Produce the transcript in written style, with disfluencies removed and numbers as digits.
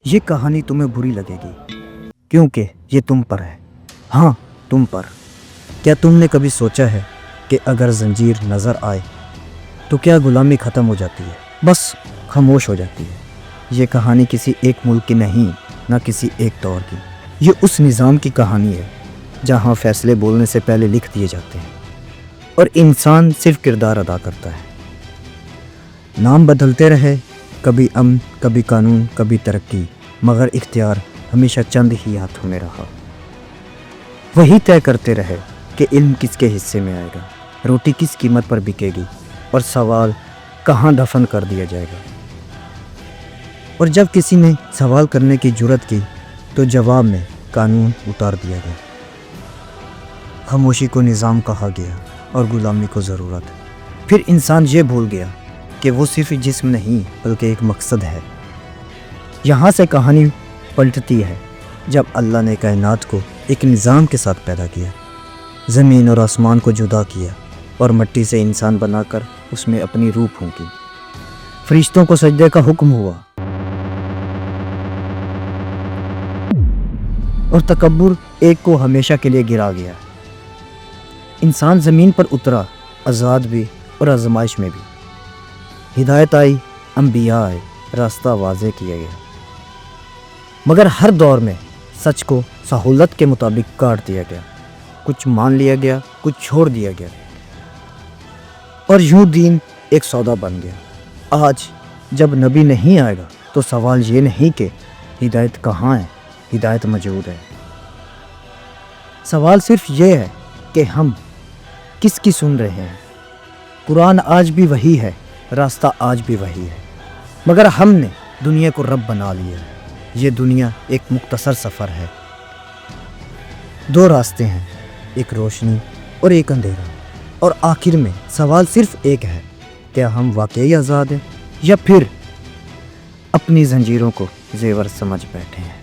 یہ کہانی تمہیں بری لگے گی کیونکہ یہ تم پر ہے. ہاں، تم پر. کیا تم نے کبھی سوچا ہے کہ اگر زنجیر نظر آئے تو کیا غلامی ختم ہو جاتی ہے؟ بس خاموش ہو جاتی ہے. یہ کہانی کسی ایک ملک کی نہیں، نہ کسی ایک دور کی. یہ اس نظام کی کہانی ہے جہاں فیصلے بولنے سے پہلے لکھ دیے جاتے ہیں اور انسان صرف کردار ادا کرتا ہے. نام بدلتے رہے، کبھی امن، کبھی قانون، کبھی ترقی، مگر اختیار ہمیشہ چند ہی ہاتھوں میں رہا. وہی طے کرتے رہے کہ علم کس کے حصے میں آئے گا، روٹی کس قیمت پر بکے گی اور سوال کہاں دفن کر دیا جائے گا. اور جب کسی نے سوال کرنے کی جرت کی تو جواب میں قانون اتار دیا گیا. خاموشی کو نظام کہا گیا اور غلامی کو ضرورت. پھر انسان یہ بھول گیا کہ وہ صرف جسم نہیں بلکہ ایک مقصد ہے. یہاں سے کہانی پلٹتی ہے جب اللہ نے کائنات کو ایک نظام کے ساتھ پیدا کیا، زمین اور آسمان کو جدا کیا اور مٹی سے انسان بنا کر اس میں اپنی روح پھونکی. فرشتوں کو سجدے کا حکم ہوا اور تکبر ایک کو ہمیشہ کے لیے گرا گیا. انسان زمین پر اترا، آزاد بھی اور آزمائش میں بھی. ہدایت آئی، انبیاء آئے، راستہ واضح کیا گیا. مگر ہر دور میں سچ کو سہولت کے مطابق کاٹ دیا گیا. کچھ مان لیا گیا، کچھ چھوڑ دیا گیا، اور یوں دین ایک سودا بن گیا. آج جب نبی نہیں آئے گا تو سوال یہ نہیں کہ ہدایت کہاں ہے، ہدایت موجود ہے. سوال صرف یہ ہے کہ ہم کس کی سن رہے ہیں. قرآن آج بھی وہی ہے، راستہ آج بھی وہی ہے، مگر ہم نے دنیا کو رب بنا لیا ہے. یہ دنیا ایک مختصر سفر ہے. دو راستے ہیں، ایک روشنی اور ایک اندھیرا، اور آخر میں سوال صرف ایک ہے: کیا ہم واقعی آزاد ہیں یا پھر اپنی زنجیروں کو زیور سمجھ بیٹھے ہیں؟